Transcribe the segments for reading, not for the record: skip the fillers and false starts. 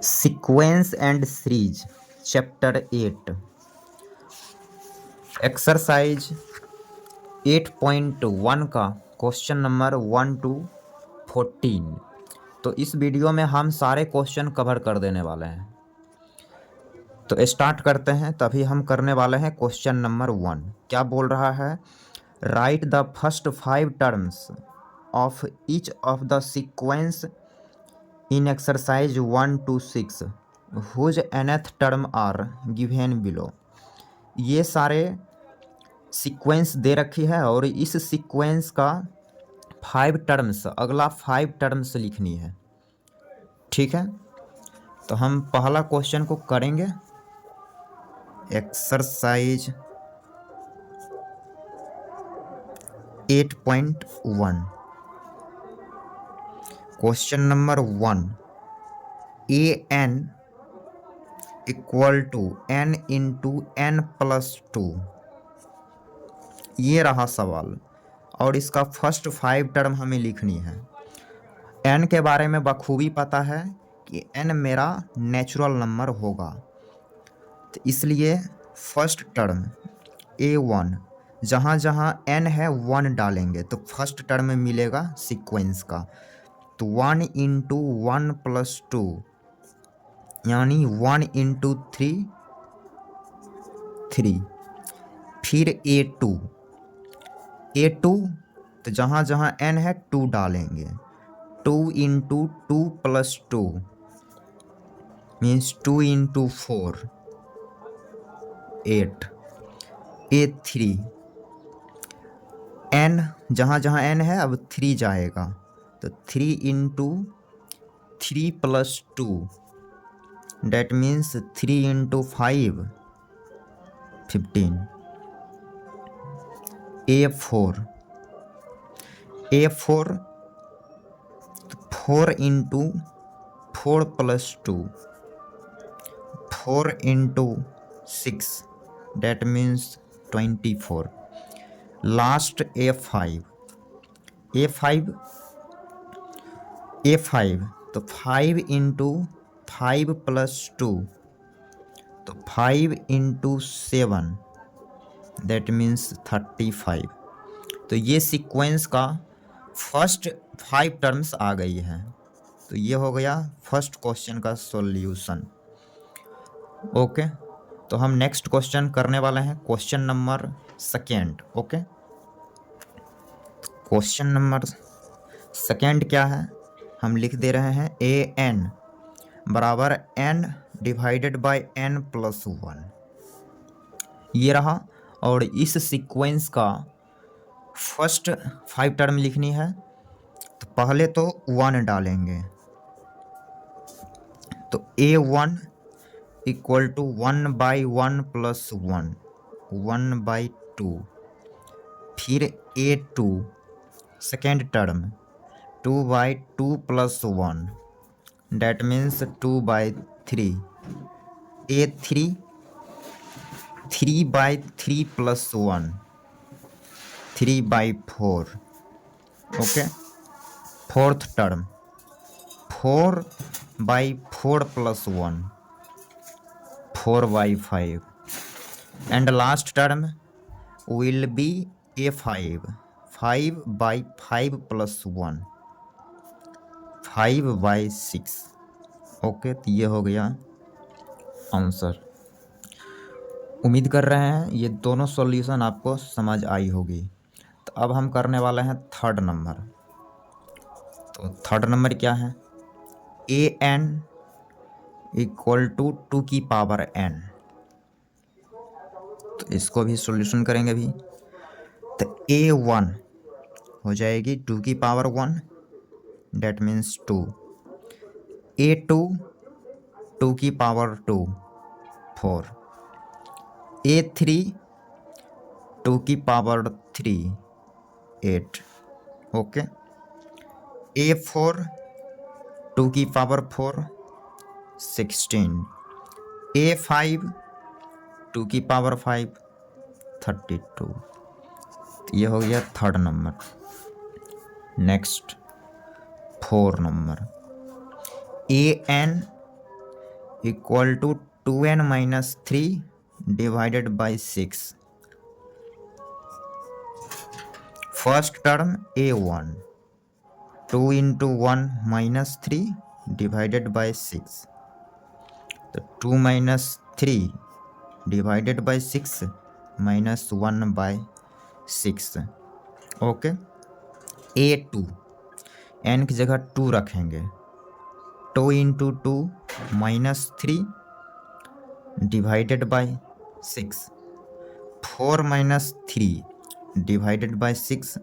Sequence and series chapter 8 exercise 8.1 का question number 1 to 14। तो इस वीडियो में हम सारे क्वेश्चन कवर कर देने वाले हैं। तो स्टार्ट करते हैं। तभी हम करने वाले हैं क्वेश्चन नंबर 1। क्या बोल रहा है? Write the first 5 terms of each of the sequence in exercise 1 to 6 whose nth term are given below. ये सारे सीक्वेंस दे रखी है और इस सीक्वेंस का 5 टर्म्स, अगला 5 टर्म्स लिखनी है। ठीक है, तो हम पहला क्वेश्चन को करेंगे। Exercise 8.1 question number 1, A N equal to n into n plus 2। ये रहा सवाल और इसका फर्स्ट 5 टर्म हमें लिखनी है। n के बारे में बखूबी पता है कि n मेरा नेचुरल नंबर होगा, तो इसलिए फर्स्ट टर्म a1, जहाँ जहाँ n है 1 डालेंगे तो फर्स्ट टर्म में मिलेगा सीक्वेंस का। तो 1 इंटू 1 प्लस 2 यानी 1 इंटू 3 3। फिर a2 तो जहाँ जहाँ n है 2 डालेंगे। 2 into 2 plus 2 means 2 into 4 8। a3 n, जहाँ जहाँ n है अब 3 जाएगा तो 3 into 3 plus 2 that means 3 into 5 15। a4 4 into 4 plus 2 4 into 6 that means 24। Last a5 तो 5 इंटू 5 प्लस 2 तो 5 इंटू 7 दैट मीन्स 35। तो ये सीक्वेंस का फर्स्ट 5 टर्म्स आ गई है। तो ये हो गया फर्स्ट क्वेश्चन का सॉल्यूशन। ओके, तो हम नेक्स्ट क्वेश्चन करने वाले हैं, question number 2। Okay, question number 2 क्या है? हम लिख दे रहे हैं ए एन बराबर n divided by n plus 1। ये रहा और इस सीक्वेंस का फर्स्ट 5 टर्म लिखनी है। तो पहले तो 1 डालेंगे, तो a1 equal to 1 by 1 plus 1 1 by 2। फिर a2 second term 2 by 2 plus 1 that means 2 by 3। a3 3 by 3 plus 1 3 by 4। Okay, fourth term 4 by 4 plus 1 4 by 5 and last term will be a5 5 by 5 plus 1 5 by 6। Okay, तो ये हो गया answer. उम्मीद कर रहे हैं ये दोनों सॉल्यूशन आपको समझ आई होगी। तो अब हम करने वाले हैं थर्ड नंबर। तो थर्ड नंबर क्या है? ए एन इक्वल टू 2 की पावर n। तो इसको भी सॉल्यूशन करेंगे भी। तो a1 हो जाएगी 2 की पावर 1 डेट मीन्स 2। a2 2 की पावर 2 4। a3 2 की पावर 3 8। ओके, a4 2 की पावर 4 16। a5 2 की पावर 5 32। तो ये हो गया third number. Next 4 number, a N equal to 2n-3 divided by 6। First term a1 2 into 1 -3 divided by 6, तो 2 - 3 divided by 6 -1/6। Okay, a2 n की जगह 2 रखेंगे, 2 into 2 -3 divided by 6, 4 - 3 divided by 6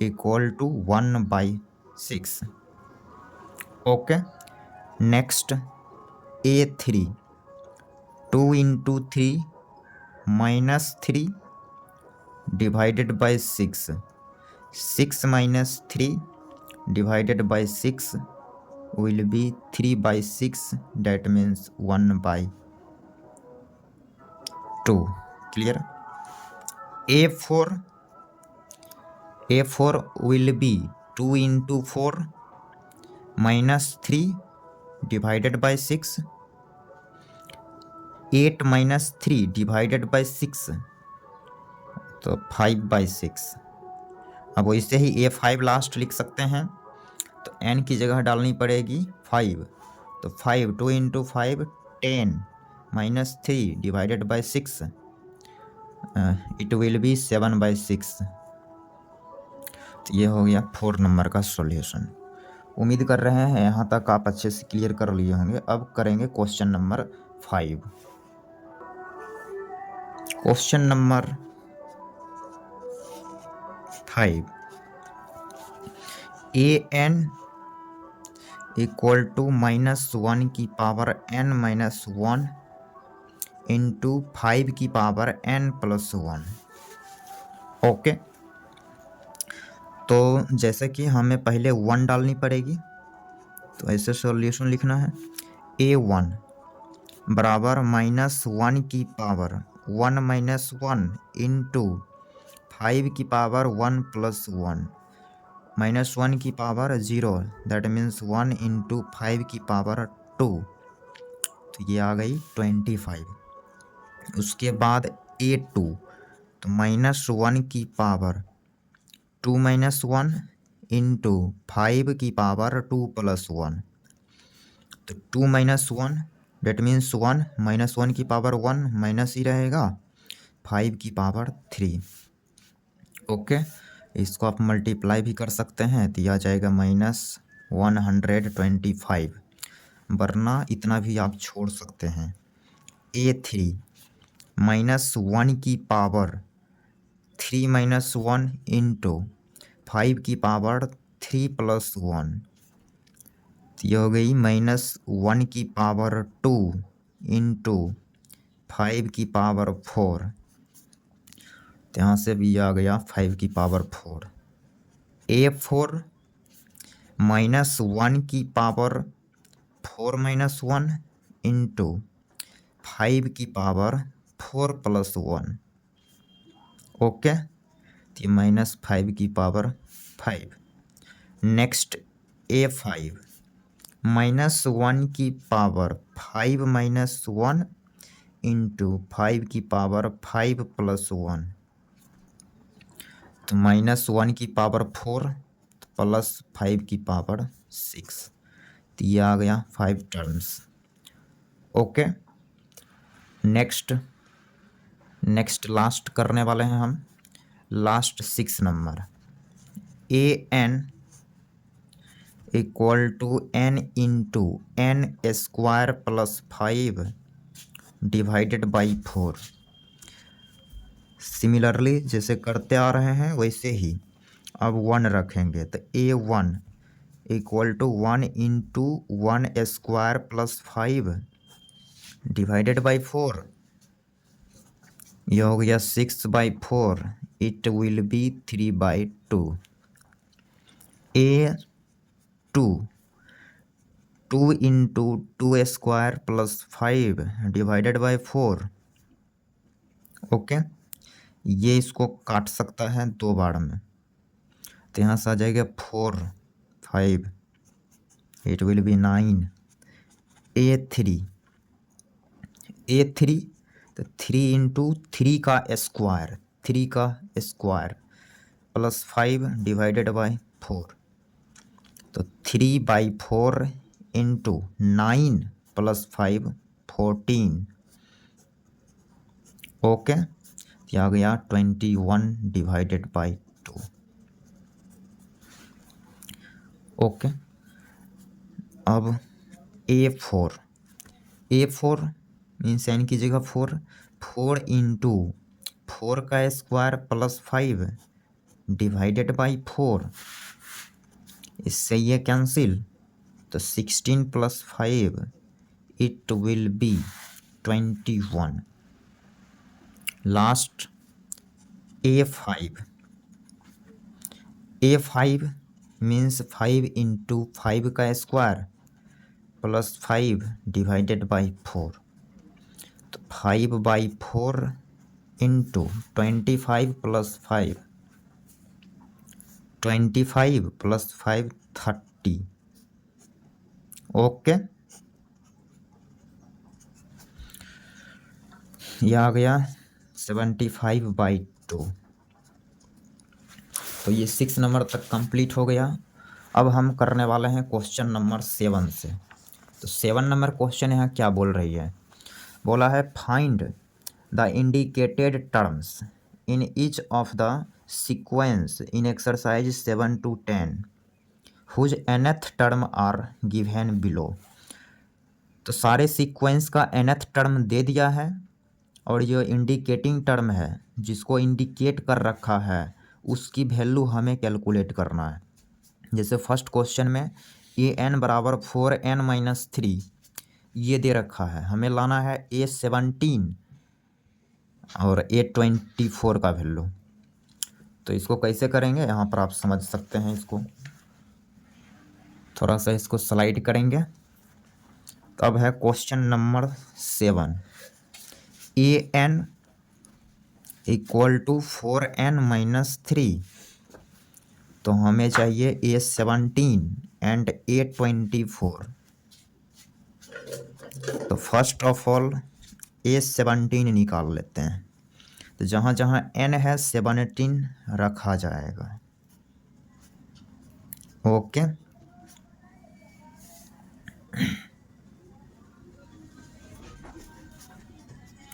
equal to 1/6। Okay, next a3 2 into 3 -3 divided by 6, 6 - 3 divided by 6 will be 3/6, that means 1/2. Clear? A4 will be 2 into 4 -3 divided by 6, 8 - 3 divided by 6, तो 5/6। अब वैसे ही A5 last लिख सकते हैं, तो n की जगह डालनी पड़ेगी 5, तो 5 2 into 5 10 -3 divided by 6 it will B 7/6। तो ये हो गया 4 नंबर का सॉल्यूशन। उम्मीद कर रहे हैं यहाँ तक आप अच्छे से क्लियर कर लिए होंगे। अब करेंगे question number 5। Question number 5, an equal to -1 की पावर n-1 इंटू 5 की पावर n+1। ओके, तो जैसे कि हमें पहले 1 डालनी पड़ेगी, तो ऐसे सॉल्यूशन लिखना है। a1 बराबर -1 की पावर 1 - 1 इंटू 5 की पावर 1+1, -1 की पावर 0, दैट मीन्स 1 इंटू 5 की पावर 2, तो ये आ गई 25। उसके बाद a2 तो -1 की पावर 2 - 1 इंटू 5 की पावर 2+1, तो 2 - 1 डेट मीन्स 1, -1 की पावर 1 माइनस ही रहेगा, 5 की पावर 3। ओके, इसको आप मल्टीप्लाई भी कर सकते हैं, तो यह आ जाएगा -125, वरना इतना भी आप छोड़ सकते हैं। a3 -1 की पावर 3 - 1 इंटू 5 की पावर 3+1, तो ये हो गई -1 की पावर 2 इंटू 5 की पावर 4, तो यहाँ से भी आ गया 5 की पावर 4। a4 -1 की पावर 4 - 1 इंटू 5 की पावर 4+1। ओके, तो ये -5 की पावर 5। नेक्स्ट a5 -1 की पावर 5 - 1 इंटू 5 की पावर 5+1, तो -1 की पावर 4 प्लस 5 की पावर 6, तो ये आ गया 5 टर्म्स। ओके, नेक्स्ट लास्ट करने वाले हैं हम, last 6 number. an equal to n into n² plus 5 divided by 4। Similarly जैसे करते आ रहे हैं वैसे ही अब 1 रखेंगे, तो a1 equal to 1 into 1² plus 5 divided by 4, यह हो गया 6/4, it will be 3/2। a2 2 into 2² plus 5 divided by 4। Okay, ये इसको काट सकता है 2 बार में, तो यहाँ से आ जाएगा 4 5, it will B 9। a3 A3, तो 3 × 3 का स्क्वायर, 3 का स्क्वायर प्लस 5 डिवाइडेड बाई 4, तो 3/4 × 9 + 5 14। ओके, ये आ गया 21 डिवाइडेड बाई 2। ओके, अब A4 मीन्स एन की जगह 4 × 4 का स्क्वायर प्लस 5 डिवाइडेड बाई 4, इससे ये कैंसिल, तो 16 + 5 it will B 21। Last A5 means 5 × 5 का स्क्वायर प्लस 5 डिवाइडेड बाई 4, तो 5/4 × 25 + 5, 25 + 5 30। ओके, यह आ गया 75/2। तो ये 6 नंबर तक कंप्लीट हो गया। अब हम करने वाले हैं क्वेश्चन नंबर 7 से। तो 7 नंबर क्वेश्चन यहाँ क्या बोल रही है, बोला है find the indicated terms in each of the sequence in exercise 7 to 10 whose nth term are given below. तो सारे सीक्वेंस का nth टर्म दे दिया है और ये इंडिकेटिंग टर्म है जिसको इंडिकेट कर रखा है उसकी वैल्यू हमें कैलकुलेट करना है। जैसे फर्स्ट क्वेश्चन में an = 4n - 3 ये दे रखा है, हमें लाना है A17 और A24 का वैल्यू। तो इसको कैसे करेंगे यहाँ पर आप समझ सकते हैं, इसको थोड़ा सा इसको स्लाइड करेंगे। तो अब है क्वेश्चन नंबर 7, an = 4n - 3, तो हमें चाहिए A17 एंड A24। तो फर्स्ट ऑफ ऑल A17 निकाल लेते हैं। तो जहाँ जहाँ n है 17 रखा जाएगा। ओके,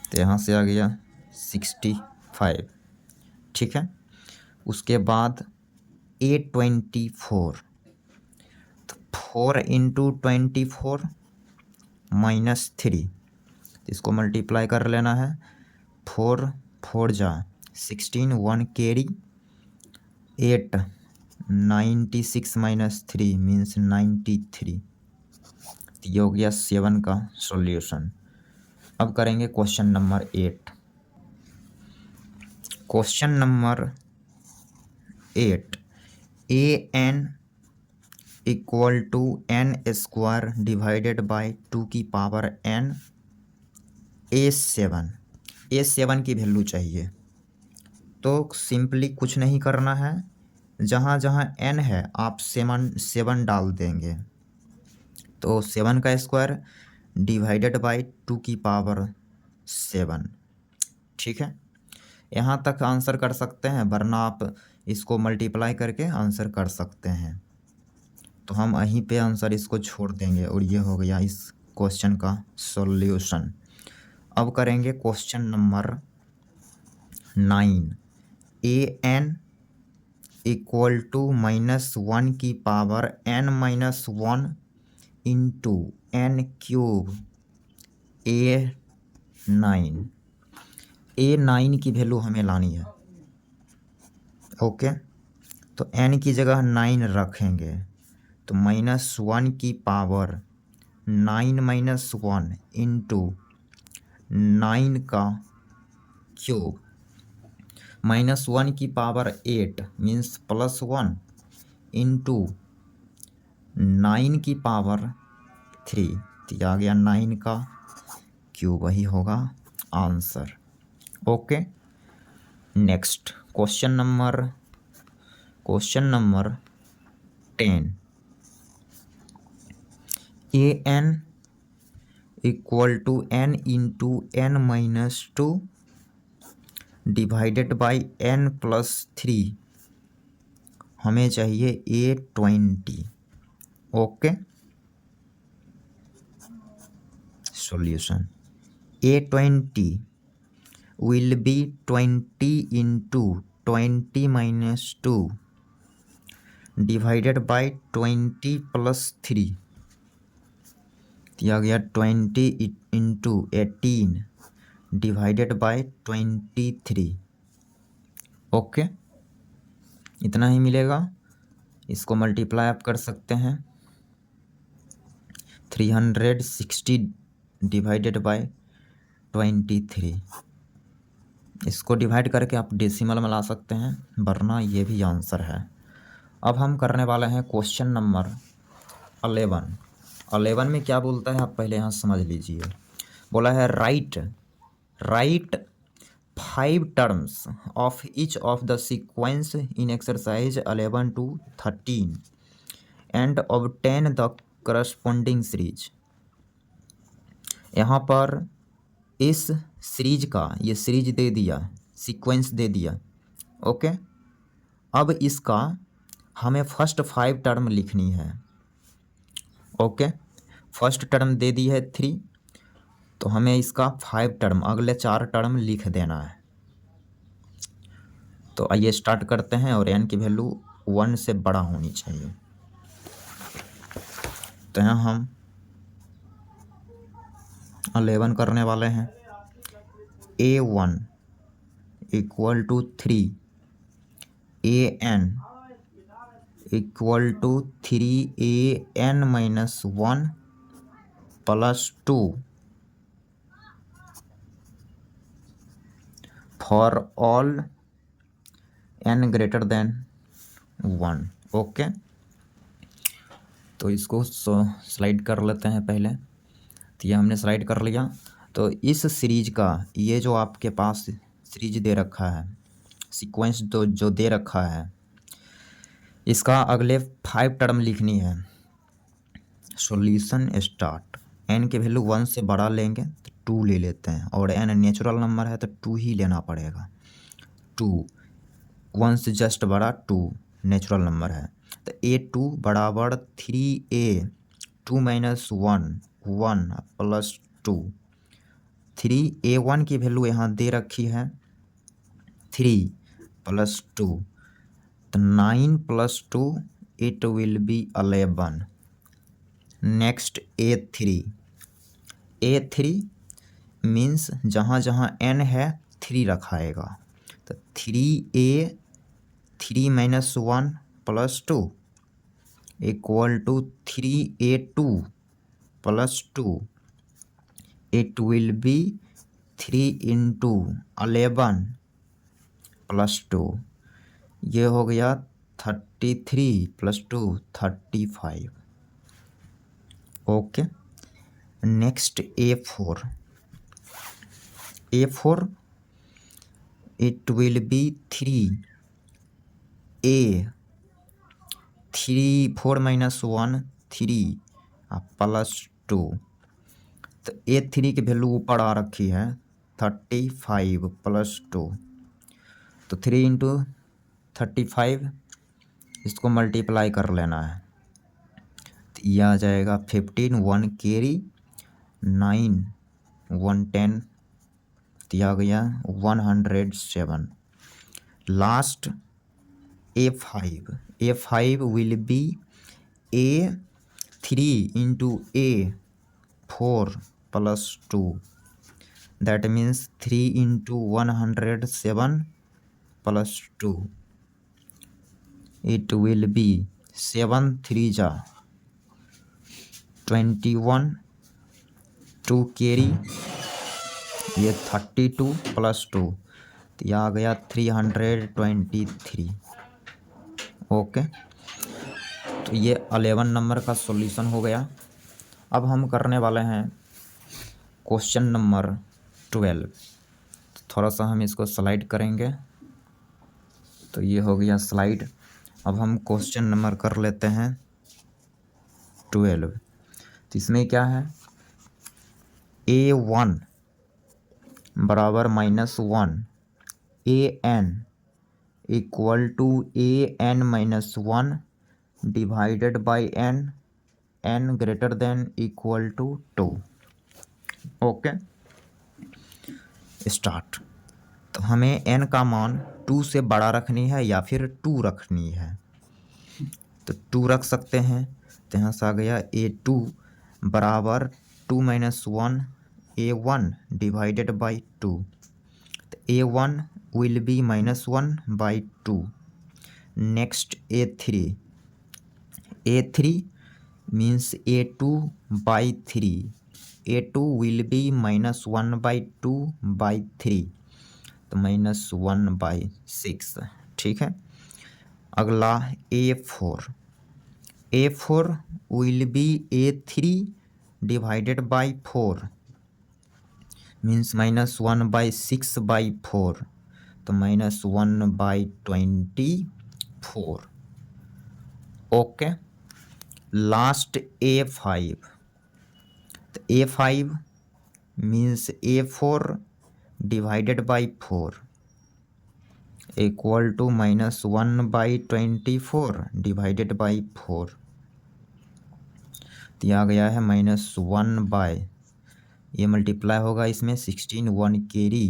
तो यहाँ से आ गया 65, ठीक है। उसके बाद A24, तो 4 × 24 - 3, इसको मल्टीप्लाई कर लेना है। 4 4 जा 16, 1 कैरी 8, 96 - 3 मीन्स 93। ये हो गया 7 का सॉल्यूशन। अब करेंगे question number 8। Question number 8, an = n² divided by 2n A7 की वैल्यू चाहिए। तो सिंपली कुछ नहीं करना है, जहाँ जहाँ n है आप 7 डाल देंगे। तो 7 का स्क्वायर डिवाइडेड बाई 2n, ठीक है। यहाँ तक आंसर कर सकते हैं, वरना आप इसको मल्टीप्लाई करके आंसर कर सकते हैं। तो हम यहीं पे आंसर इसको छोड़ देंगे और ये हो गया इस क्वेश्चन का सॉल्यूशन। अब करेंगे question number 9, an = -1n - 1 × n³ A9 की वैल्यू हमें लानी है। ओके, तो n की जगह 9 रखेंगे, तो -1 की पावर 9 - 1 × 9 का क्यूब, -1 की पावर 8 मीन्स +1 × 9 की पावर 3, तो आ गया 9 का क्यूब, वही होगा answer. Okay, next question number 10, an equal to n into n minus 2 divided by n plus 3। हमें चाहिए A20। Okay, solution A20 will be 20 into 20 minus 2 divided by 20 plus 3 दिया गया 20 into 18 divided by 23। ओके, इतना ही मिलेगा। इसको multiply आप कर सकते हैं 360 डिवाइडेड बाय 23। इसको डिवाइड करके आप डेसिमल में ला सकते हैं, वरना ये भी आंसर है। अब हम करने वाले हैं क्वेश्चन नंबर 11। 11 में क्या बोलता है आप पहले यहाँ समझ लीजिए। बोला है right 5 terms of each of the sequence in exercise 11 to 13 and obtain the corresponding series. यहाँ पर इस सीरीज का ये सीरीज दे दिया, सीक्वेंस दे दिया। ओके, अब इसका हमें फर्स्ट 5 टर्म लिखनी है। ओके, फर्स्ट टर्म दे दी है 3, तो हमें इसका 5 टर्म अगले 4 टर्म लिख देना है। तो आइए स्टार्ट करते हैं, और n की वैल्यू 1 से बड़ा होनी चाहिए। तो यहाँ हम 11 करने वाले हैं। A1 equal to 3, AN equal to 3AN minus 1 plus 2 for all n greater than 1। Okay, तो इसको स्लाइड कर लेते हैं पहले। तो ये हमने स्लाइड कर लिया। तो इस सीरीज का ये जो आपके पास सीरीज दे रखा है, सीक्वेंस तो जो दे रखा है, इसका अगले 5 टर्म लिखनी है। Solution start. n की वैल्यू 1 से बड़ा लेंगे तो 2 ले लेते हैं, और n नेचुरल नंबर है तो 2 ही लेना पड़ेगा। 2 1 से जस्ट बड़ा 2 नेचुरल नंबर है, तो A2 बराबर 3A 2 माइनस 1 1 प्लस 2। 3A1 की वैल्यू यहाँ दे रखी है 3 प्लस 2, तो 9 plus 2 it will be 11। Next A3 means जहाँ जहाँ n है 3 रखाएगा, तो 3A 3 minus 1 plus 2 equal to 3A2 plus 2। It will be 3 into 11 plus 2। ये हो गया 33 plus 2 35। Okay, next A4 it will be 3A 4 minus 1 3 plus 2। तो A3 की वैल्यू ऊपर आ रखी है 35 प्लस 2, तो 3 इंटू 35 इसको मल्टीप्लाई कर लेना है, तो यह आ जाएगा 15 1 कैरी 9 1 10 दिया गया 107। Last A5 will be A3 into A4 plus 2, that means 3 into 107 plus 2। It will B 7 3 जा 21 2 कैरी ये 32 प्लस 2, तो यह आ गया 323। ओके, तो ये 11 नंबर का सॉल्यूशन हो गया। अब हम करने वाले हैं क्वेश्चन नंबर 12। थोड़ा सा हम इसको स्लाइड करेंगे, तो ये हो गया स्लाइड। अब हम क्वेश्चन नंबर कर लेते हैं 12। तो इसमें क्या है, A1 बराबर -1, AN equal to AN -1 divided by n greater than equal to 2। Okay, start. तो हमें n का मान 2 से बड़ा रखनी है या फिर 2 रखनी है, तो 2 रख सकते हैं। तो यहाँ से आ गया A2 बराबर 2 - 1 A1 डिवाइडेड बाई 2। तो A1 will be -1 by 2। Next A3 means A2 by 3। A2 will be -1 by 2 by 3, तो -1 बाई 6। ठीक है, अगला A4 will be A3 divided by 4 means -1 by 6 by 4, तो -1 बाई 24। Okay, last A5। तो A5 means A4 divided by 4 equal to -1 by 24 divided by 4। तो आ गया है -1 bye, ये मल्टीप्लाई होगा इसमें 16 1 कैरी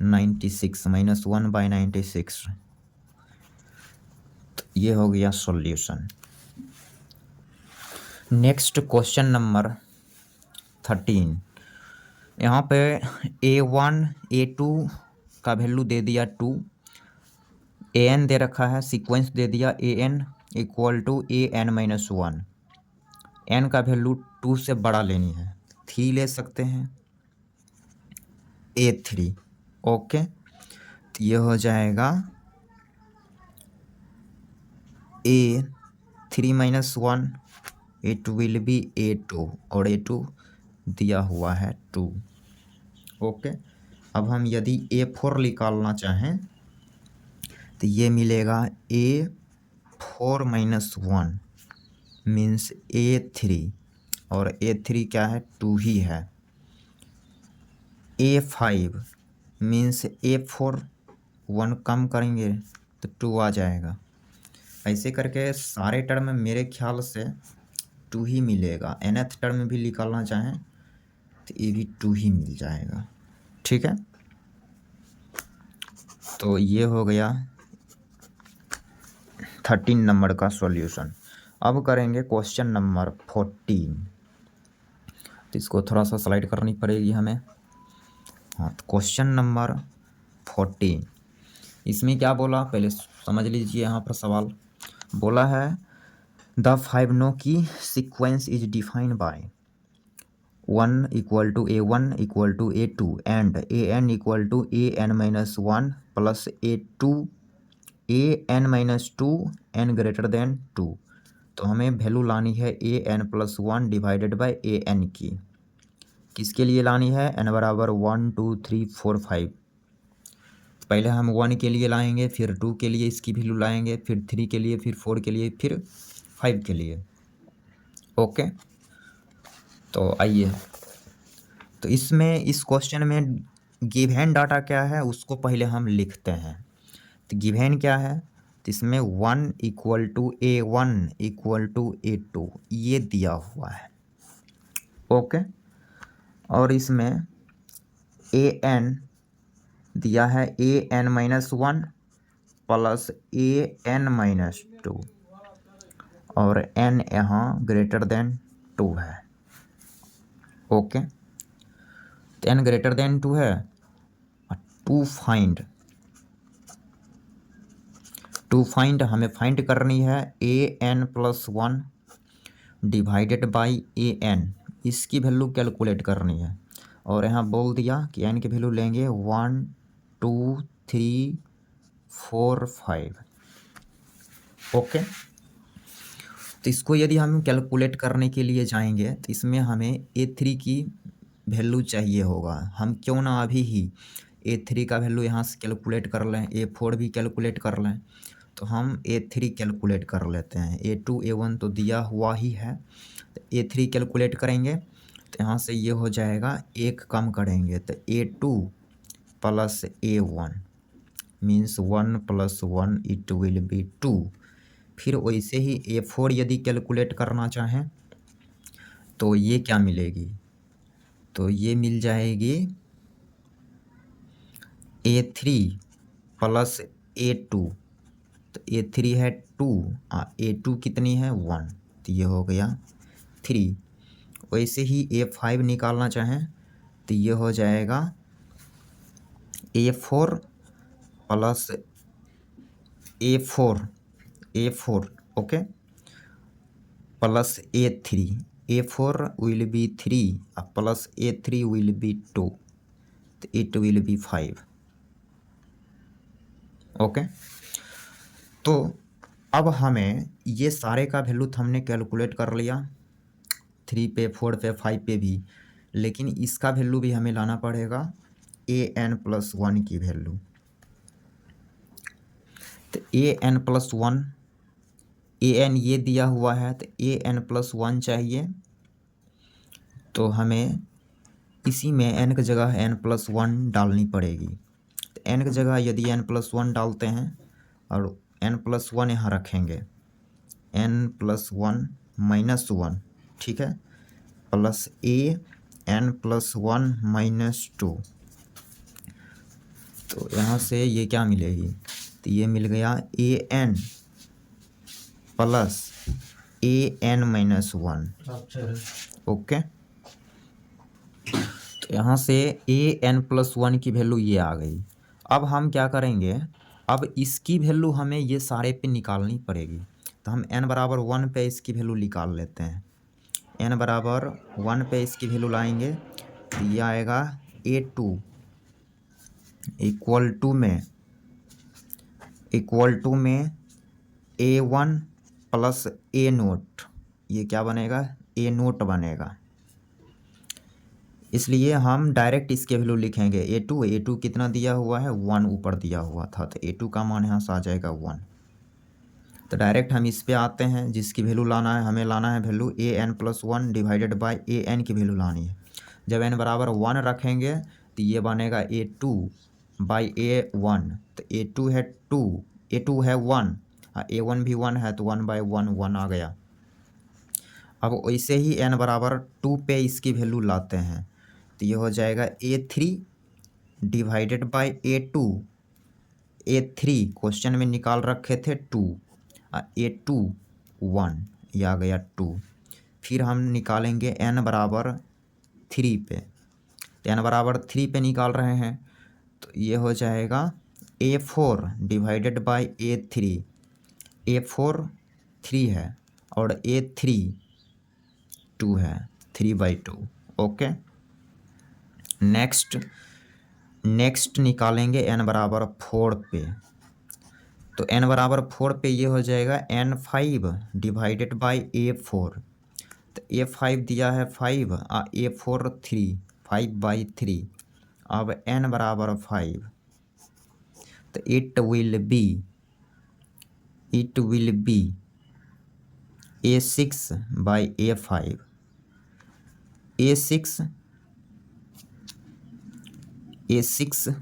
96 -1 बाई 96। तो ये हो गया सॉल्यूशन। Next question number 13। यहाँ पे A1 A2 का वैल्यू दे दिया 2, AN दे रखा है, सीक्वेंस दे दिया AN equal to AN -1। n का वैल्यू 2 से बड़ा लेनी है, 3 ले सकते हैं, A3। ओके, तो ये हो जाएगा A3 -1, A2 will be A2 और A2 दिया हुआ है 2। ओके, अब हम यदि A4 निकालना चाहें तो ये मिलेगा A4 -1 मीन्स A3, और A3 क्या है 2 ही है। A5 मीन्स A4 1 कम करेंगे तो 2 आ जाएगा। ऐसे करके सारे टर्म मेरे ख्याल से 2 ही मिलेगा। nth टर्म भी निकालना चाहें तो ये भी 2 ही मिल जाएगा। ठीक है, तो ये हो गया 13 नंबर का सॉल्यूशन। अब करेंगे क्वेश्चन नंबर 14। तो इसको थोड़ा सा स्लाइड करनी पड़ेगी हमें। हाँ, तो क्वेश्चन नंबर 14, इसमें क्या बोला पहले समझ लीजिए। यहाँ पर सवाल बोला है द 5 नो की sequence is defined by 1 equal to A1 equal to A2 and AN equal to AN -1 plus A2 AN -2 n greater than 2। तो हमें वैल्यू लानी है AN +1 डिवाइडेड बाई AN की। किसके लिए लानी है? n बराबर 1 2 3 4 5। पहले हम 1 के लिए लाएंगे, फिर 2 के लिए इसकी वैल्यू लाएंगे, फिर 3 के लिए, फिर 4 के लिए, फिर 5 के लिए। ओके, तो आइए, तो इसमें इस क्वेश्चन में गिवन डाटा क्या है उसको पहले हम लिखते हैं। तो गिवन क्या है? तो इसमें 1 equal to A1 equal to A2 ये दिया हुआ है। ओके, और इसमें AN दिया है AN -1 प्लस AN -2 और n यहाँ ग्रेटर देन 2 है। ओके, तो n ग्रेटर देन 2 है। टू फाइंड हमें फाइंड करनी है AN +1 डिवाइडेड बाई AN, इसकी वैल्यू कैलकुलेट करनी है। और यहाँ बोल दिया कि n की वैल्यू लेंगे 1 2 3 4 5। ओके, तो इसको यदि हम कैलकुलेट करने के लिए जाएंगे तो इसमें हमें A3 की वैल्यू चाहिए होगा। हम क्यों ना अभी ही A3 का वैल्यू यहाँ से कैलकुलेट कर लें, A4 भी कैलकुलेट कर लें। तो हम A3 कैलकुलेट कर लेते हैं। A2 A1 तो दिया हुआ ही है, तो A3 कैलकुलेट करेंगे तो यहाँ से ये हो जाएगा, एक कम करेंगे तो A2 plus A1 means 1 + 1 it will B 2। फिर वैसे ही A4 यदि कैलकुलेट करना चाहें तो ये क्या मिलेगी, तो ये मिल जाएगी A3 प्लस A2। तो A3 है 2, A2 कितनी है 1, तो ये हो गया 3। वैसे ही A5 निकालना चाहें तो ये हो जाएगा A4 plus A4 okay plus A3। A4 will be 3 plus A3 will be 2, तो इट विल बी 5 ओके। तो अब हमें ये सारे का वैल्यू तो हमने कैलकुलेट कर लिया, 3 पे 4 पे 5 पे भी, लेकिन इसका वैल्यू भी हमें लाना पड़ेगा an+1 की वैल्यू। तो an+1, an ये दिया हुआ है तो an+1 चाहिए, तो हमें इसी में n की जगह n+1 डालनी पड़ेगी। तो n की जगह यदि n+1 डालते हैं और n+1 यहाँ रखेंगे, n+1 -1 ठीक है, प्लस an+1 - 2। तो यहाँ से ये क्या मिलेगी, तो ये मिल गया an प्लस an-1 ओके। तो यहाँ से an+1 की वैल्यू ये आ गई। अब हम क्या करेंगे, अब इसकी वैल्यू हमें ये सारे पे निकालनी पड़ेगी। तो हम n = 1 पे इसकी वैल्यू निकाल लेते हैं। n = 1 पे इसकी वैल्यू लाएंगे तो ये आएगा A2 इक्वल टू में A1 प्लस A0, ये क्या बनेगा A0 बनेगा। इसलिए हम डायरेक्ट इसके वैल्यू लिखेंगे A2 कितना दिया हुआ है 1 ऊपर दिया हुआ था, तो A2 का मान यहाँ से आ जाएगा 1। तो डायरेक्ट हम इस पे आते हैं, जिसकी वैल्यू लाना है, हमें लाना है value an+1 divided by an की वैल्यू लानी है। जब n = 1 रखेंगे तो ये बनेगा A2 बाई A1, तो A2 है 2, A2 है 1, A1 भी 1 है, तो 1/1 1 आ गया। अब वैसे ही n = 2 पे इसकी वैल्यू लाते हैं तो ये हो जाएगा A3 divided by A2। A3 question में निकाल रखे थे 2, A2 1, ये आ गया 2। फिर हम निकालेंगे n = 3 पे, तो n = 3 पे निकाल रहे हैं तो ये हो जाएगा A4 divided by A3। A4 3 है और A3 2 है, 3/2 ओके। नेक्स्ट निकालेंगे n = 4 पे, तो n = 4 पे ये हो जाएगा n5 डिवाइडेड बाय A4। तो A5 दिया है 5, A4 3, 5/3। अब n = 5, तो it will B A6/A5। A6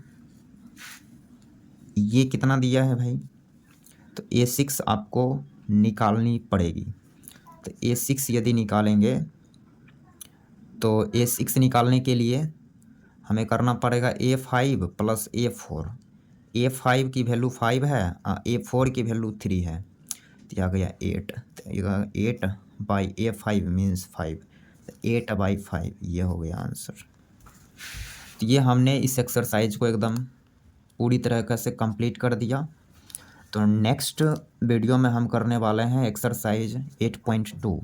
ये कितना दिया है भाई, तो A6 आपको निकालनी पड़ेगी। तो A6 यदि निकालेंगे तो A6 निकालने के लिए हमें करना पड़ेगा A5 प्लस A4। A5 की वैल्यू 5 है, A4 की वैल्यू 3 है, तो आ गया 8। तो 8/A5 मीन्स 5, 8/5 ये हो गया आंसर। तो ये हमने इस एक्सरसाइज को एकदम पूरी तरह से कंप्लीट कर दिया। तो नेक्स्ट वीडियो में हम करने वाले हैं एक्सरसाइज 8.2।